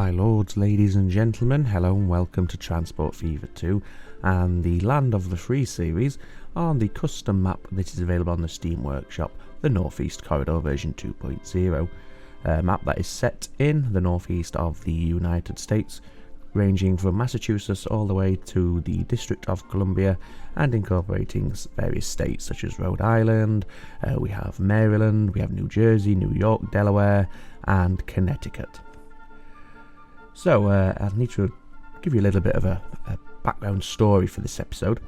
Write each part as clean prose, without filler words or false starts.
My lords, ladies and gentlemen, hello and welcome to Transport Fever 2 and the Land of the Free series on the custom map that is available on the Steam Workshop, the Northeast Corridor version 2.0. A map that is set in the northeast of the United States, ranging from Massachusetts all the way to the District of Columbia and incorporating various states such as Rhode Island, we have Maryland, we have New Jersey, New York, Delaware and Connecticut. So I need to give you a little bit of a background story for this episode.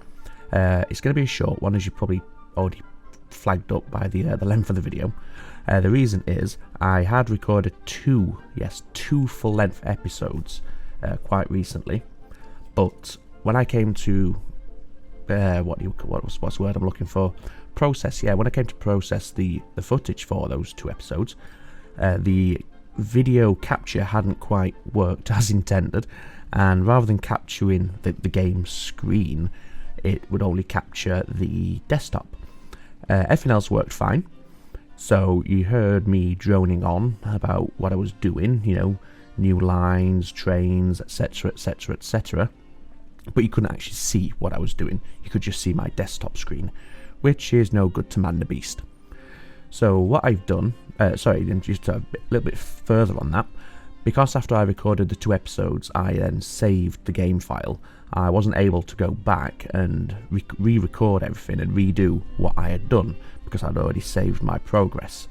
It's going to be a short one, as you probably already flagged up by the length of the video. The reason is I had recorded two full-length episodes quite recently, but when I came to what's the word I'm looking for? When I came to process the footage for those two episodes, the video capture hadn't quite worked as intended, and rather than capturing the game screen, it would only capture the desktop. Everything else worked fine, so you heard me droning on about what I was doing, new lines, trains, etc, etc, etc, but you couldn't actually see what I was doing. You could just see my desktop screen, which is no good to man the beast. So what I've done, just a little bit further on that, because after I recorded the two episodes I then saved the game file, I wasn't able to go back and re-record everything and redo what I had done because I'd already saved my progress.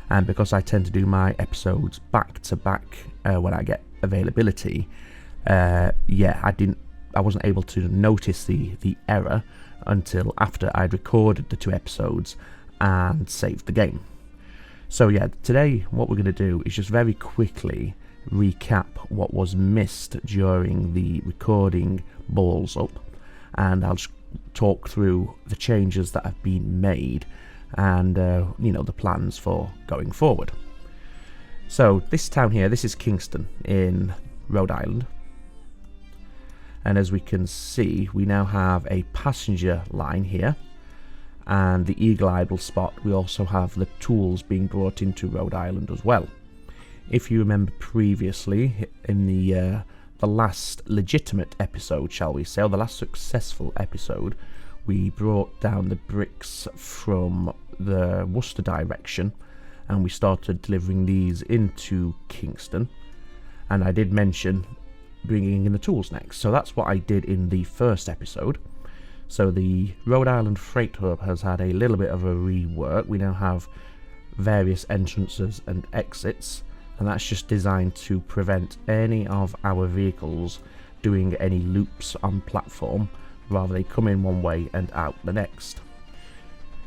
And because I tend to do my episodes back to back when I get availability, I wasn't able to notice the error until after I'd recorded the two episodes and saved the game. So today what we're going to do is just very quickly recap what was missed during the recording balls up, and I'll just talk through the changes that have been made and the plans for going forward. So this town here, this is Kingston in Rhode Island, and as we can see we now have a passenger line here, and the Eagle Idle spot. We also have the tools being brought into Rhode Island as well. If you remember previously in the last legitimate episode, shall we say, or the last successful episode, we brought down the bricks from the Worcester direction and we started delivering these into Kingston, and I did mention bringing in the tools next. So that's what I did in the first episode. So the Rhode Island Freight Hub has had a little bit of a rework. We now have various entrances and exits, and that's just designed to prevent any of our vehicles doing any loops on platform. Rather, they come in one way and out the next.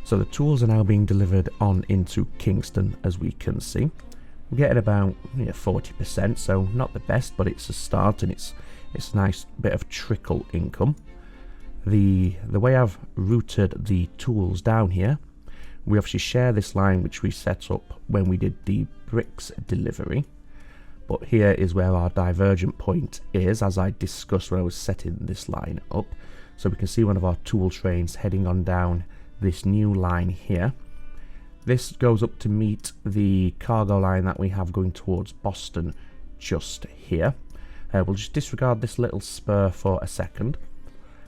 So the tools are now being delivered on into Kingston, as we can see. We're getting about 40%, so not the best, but it's a start, and it's a nice bit of trickle income. The way I've routed the tools down here, we obviously share this line which we set up when we did the bricks delivery, but here is where our divergent point is, as I discussed when I was setting this line up. So we can see one of our tool trains heading on down this new line here. This goes up to meet the cargo line that we have going towards Boston just here. We'll just disregard this little spur for a second,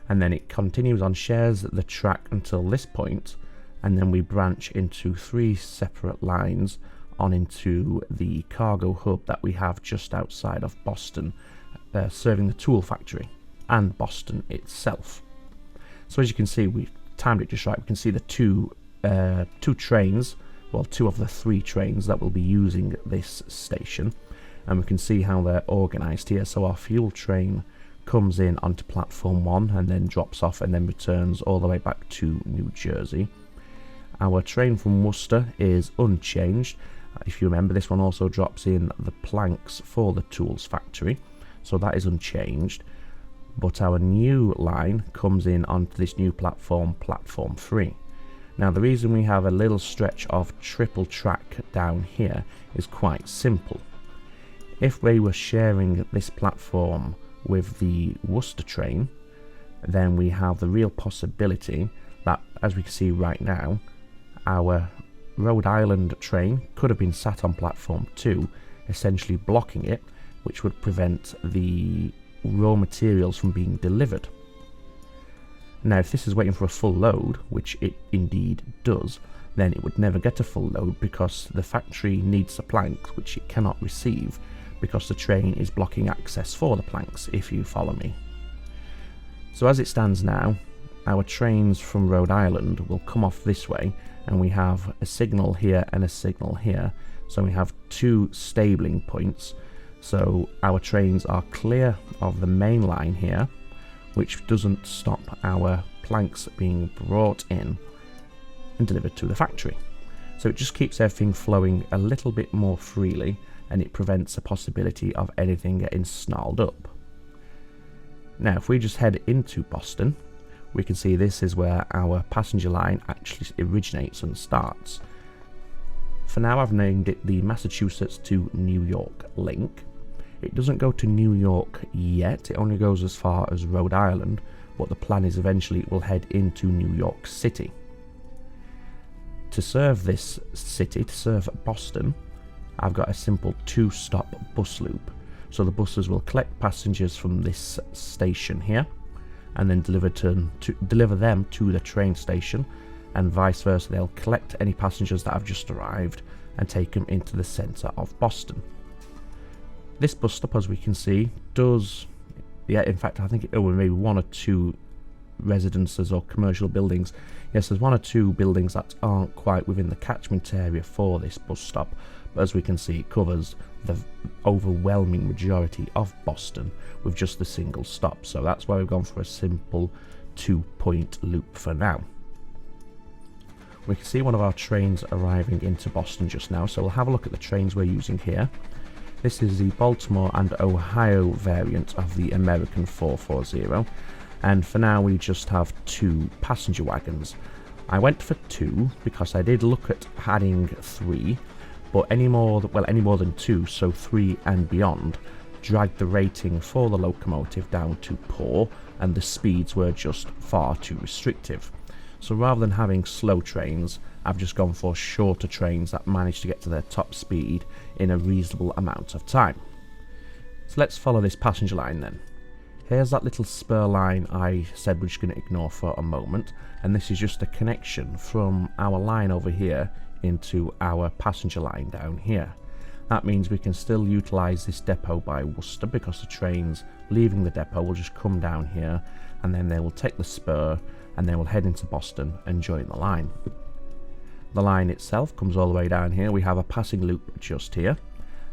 and then it continues on, shares the track until this point, and then we branch into three separate lines on into the cargo hub that we have just outside of Boston, serving the tool factory and Boston itself. So as you can see, we've timed it just right. We can see the two trains, well, two of the three trains that will be using this station, and we can see how they're organized here. So our fuel train comes in onto platform 1 and then drops off and then returns all the way back to New Jersey. Our train from Worcester is unchanged. If you remember, this one also drops in the planks for the tools factory, so that is unchanged. But our new line comes in onto this new platform, platform 3. Now the reason we have a little stretch of triple track down here is quite simple. If we were sharing this platform with the Worcester train, then we have the real possibility that, as we can see right now, our Rhode Island train could have been sat on platform 2, essentially blocking it, which would prevent the raw materials from being delivered. Now, if this is waiting for a full load, which it indeed does, then it would never get a full load because the factory needs the planks, which it cannot receive because the train is blocking access for the planks, if you follow me. So as it stands now, our trains from Rhode Island will come off this way, and we have a signal here and a signal here. So we have two stabling points. So our trains are clear of the main line here, which doesn't stop our planks being brought in and delivered to the factory. So it just keeps everything flowing a little bit more freely, and it prevents the possibility of anything getting snarled up. Now, if we just head into Boston, we can see this is where our passenger line actually originates and starts. For now, I've named it the Massachusetts to New York link. It doesn't go to New York yet, it only goes as far as Rhode Island, but the plan is eventually it will head into New York City. To serve this city, to serve Boston, I've got a simple two-stop bus loop. So the buses will collect passengers from this station here, and then deliver them to the train station, and vice versa. They'll collect any passengers that have just arrived and take them into the centre of Boston. This bus stop, as we can see, does, in fact, I think it maybe one or two residences or commercial buildings. Yes, there's one or two buildings that aren't quite within the catchment area for this bus stop, but as we can see, it covers the overwhelming majority of Boston with just a single stop. So that's why we've gone for a simple 2-point loop for now. We can see one of our trains arriving into Boston just now, so we'll have a look at the trains we're using here. This is the Baltimore and Ohio variant of the American 440, and for now we just have 2 passenger wagons. I went for 2 because I did look at adding 3, but any more than 2, so 3 and beyond, dragged the rating for the locomotive down to poor, and the speeds were just far too restrictive. So rather than having slow trains, I've just gone for shorter trains that manage to get to their top speed in a reasonable amount of time. So let's follow this passenger line then. Here's that little spur line I said we're just going to ignore for a moment, and this is just a connection from our line over here into our passenger line down here. That means we can still utilise this depot by Worcester, because the trains leaving the depot will just come down here, and then they will take the spur and they will head into Boston and join the line. The line itself comes all the way down here. We have a passing loop just here,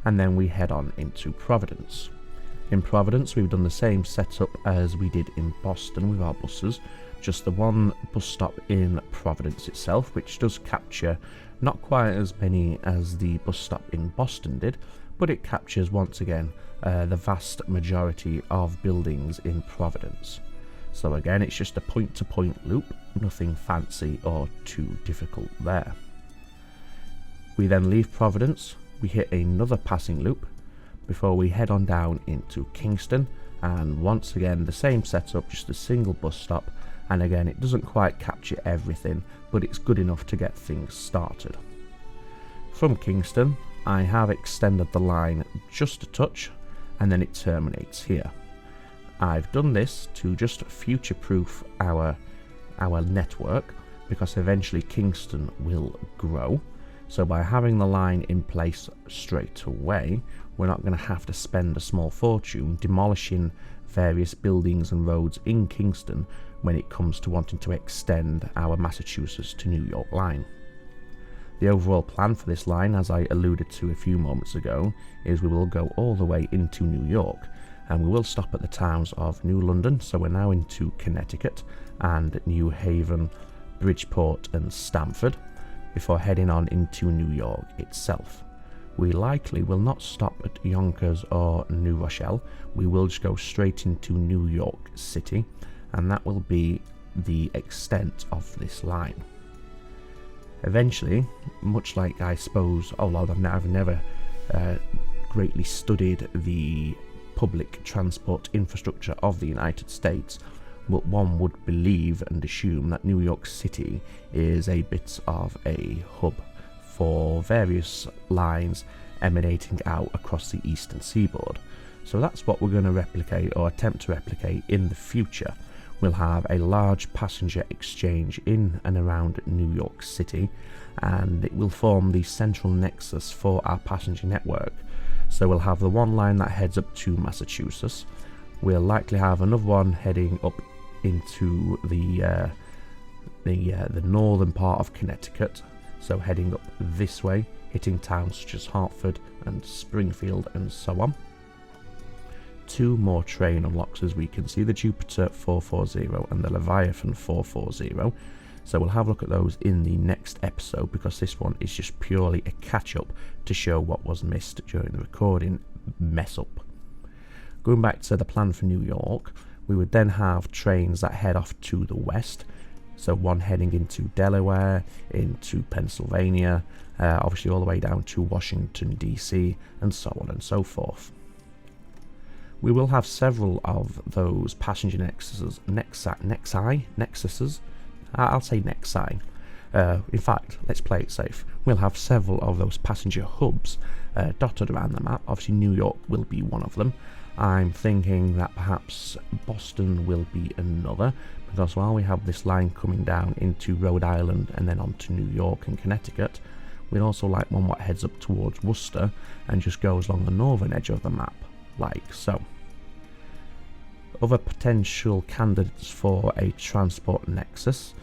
and then we head on into Providence. In Providence, we've done the same setup as we did in Boston with our buses, just the one bus stop in Providence itself, which does capture not quite as many as the bus stop in Boston did, but it captures once again the vast majority of buildings in Providence. So again, it's just a point-to-point loop, nothing fancy or too difficult there. We then leave Providence, we hit another passing loop before we head on down into Kingston, and once again the same setup, just a single bus stop, and again it doesn't quite capture everything, but it's good enough to get things started. From Kingston, I have extended the line just a touch, and then it terminates here. I've done this to just future-proof our network, because eventually Kingston will grow. So by having the line in place straight away, we're not going to have to spend a small fortune demolishing various buildings and roads in Kingston when it comes to wanting to extend our Massachusetts to New York line. The overall plan for this line, as I alluded to a few moments ago, is we will go all the way into New York, and we will stop at the towns of New London, so we're now into Connecticut, and New Haven, Bridgeport and Stamford, before heading on into New York itself. We likely will not stop at Yonkers or New Rochelle. We will just go straight into New York City, and that will be the extent of this line. Eventually, much like I suppose, although I've never greatly studied the public transport infrastructure of the United States, but one would believe and assume that New York City is a bit of a hub for various lines emanating out across the eastern seaboard. So that's what we're going to replicate, or attempt to replicate, in the future. We'll have a large passenger exchange in and around New York City, and it will form the central nexus for our passenger network. So we'll have the one line that heads up to Massachusetts. We'll likely have another one heading up into the northern part of Connecticut, so heading up this way, hitting towns such as Hartford and Springfield and so on. 2 more train unlocks, as we can see, the Jupiter 440 and the Leviathan 440. So we'll have a look at those in the next episode, because this one is just purely a catch-up to show what was missed during the recording mess-up. Going back to the plan for New York, we would then have trains that head off to the west, so one heading into Delaware, into Pennsylvania, obviously all the way down to Washington DC, and so on and so forth. We will have several of those passenger nexuses, I'll say nexi. In fact, let's play it safe. We'll have several of those passenger hubs dotted around the map. Obviously New York will be one of them. I'm thinking that perhaps Boston will be another, because while we have this line coming down into Rhode Island and then on to New York and Connecticut, we'd also like one that heads up towards Worcester and just goes along the northern edge of the map, like so. Other potential candidates for a transport nexus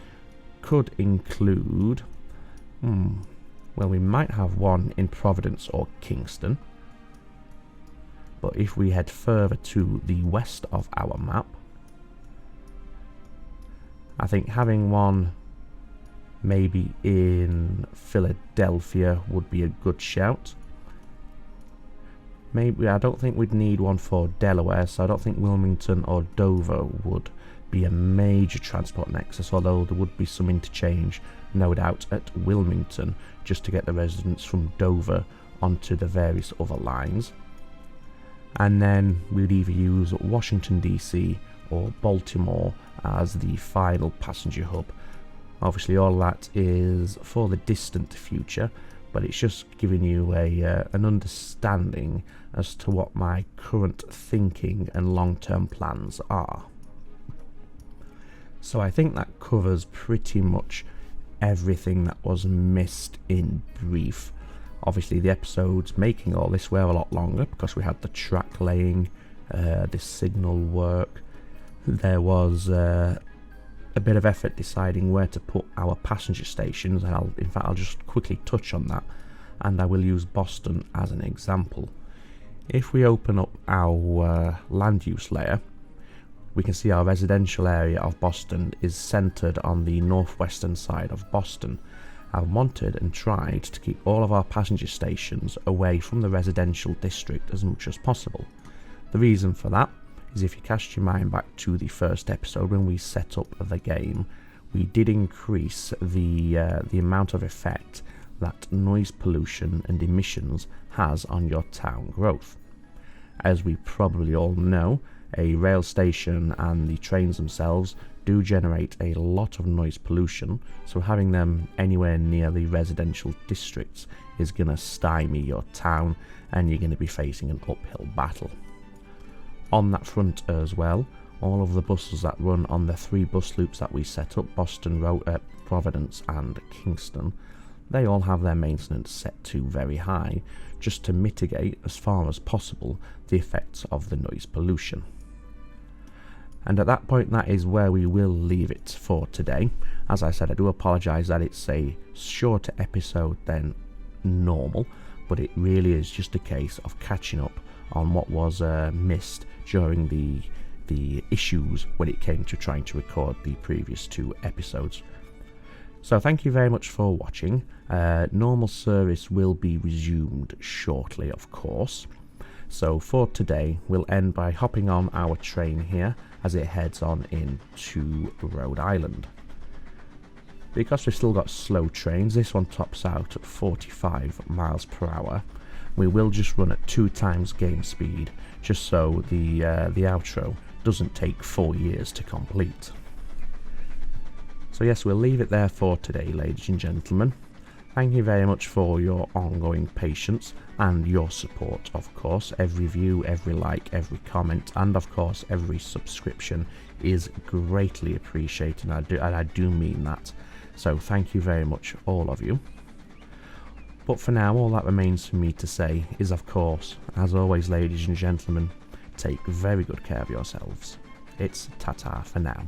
could include, well, we might have one in Providence or Kingston, but if we head further to the west of our map, I think having one maybe in Philadelphia would be a good shout. Maybe, I don't think we'd need one for Delaware, so I don't think Wilmington or Dover would be a major transport nexus, although there would be some interchange, no doubt, at Wilmington, just to get the residents from Dover onto the various other lines. And then we'd either use Washington DC or Baltimore as the final passenger hub. Obviously all that is for the distant future, but it's just giving you an understanding as to what my current thinking and long-term plans are. So I think that covers pretty much everything that was missed in brief. Obviously the episodes making all this were a lot longer because we had the track laying, the signal work. There was a bit of effort deciding where to put our passenger stations, and in fact I'll just quickly touch on that, and I will use Boston as an example. If we open up our land use layer, we can see our residential area of Boston is centered on the northwestern side of Boston. I've wanted and tried to keep all of our passenger stations away from the residential district as much as possible. The reason for that is, if you cast your mind back to the first episode when we set up the game, we did increase the amount of effect that noise pollution and emissions has on your town growth. As we probably all know, a rail station and the trains themselves do generate a lot of noise pollution, so having them anywhere near the residential districts is going to stymie your town, and you're going to be facing an uphill battle. On that front as well, all of the buses that run on the 3 bus loops that we set up, Boston, Providence and Kingston, they all have their maintenance set to very high, just to mitigate as far as possible the effects of the noise pollution. And at that point, that is where we will leave it for today. As I said, I do apologise that it's a shorter episode than normal, but it really is just a case of catching up on what was missed during the issues when it came to trying to record the previous 2 episodes. So thank you very much for watching. Normal service will be resumed shortly, of course. So for today, we'll end by hopping on our train here as it heads on into Rhode Island. Because we've still got slow trains, this one tops out at 45 miles per hour. We will just run at 2 times game speed, just so the outro doesn't take 4 years to complete. So yes, we'll leave it there for today, ladies and gentlemen. Thank you very much for your ongoing patience and your support, of course. Every view, every like, every comment, and of course every subscription is greatly appreciated, and I do mean that. So thank you very much, all of you. But for now, all that remains for me to say is, of course, as always, ladies and gentlemen, take very good care of yourselves. It's ta-ta for now.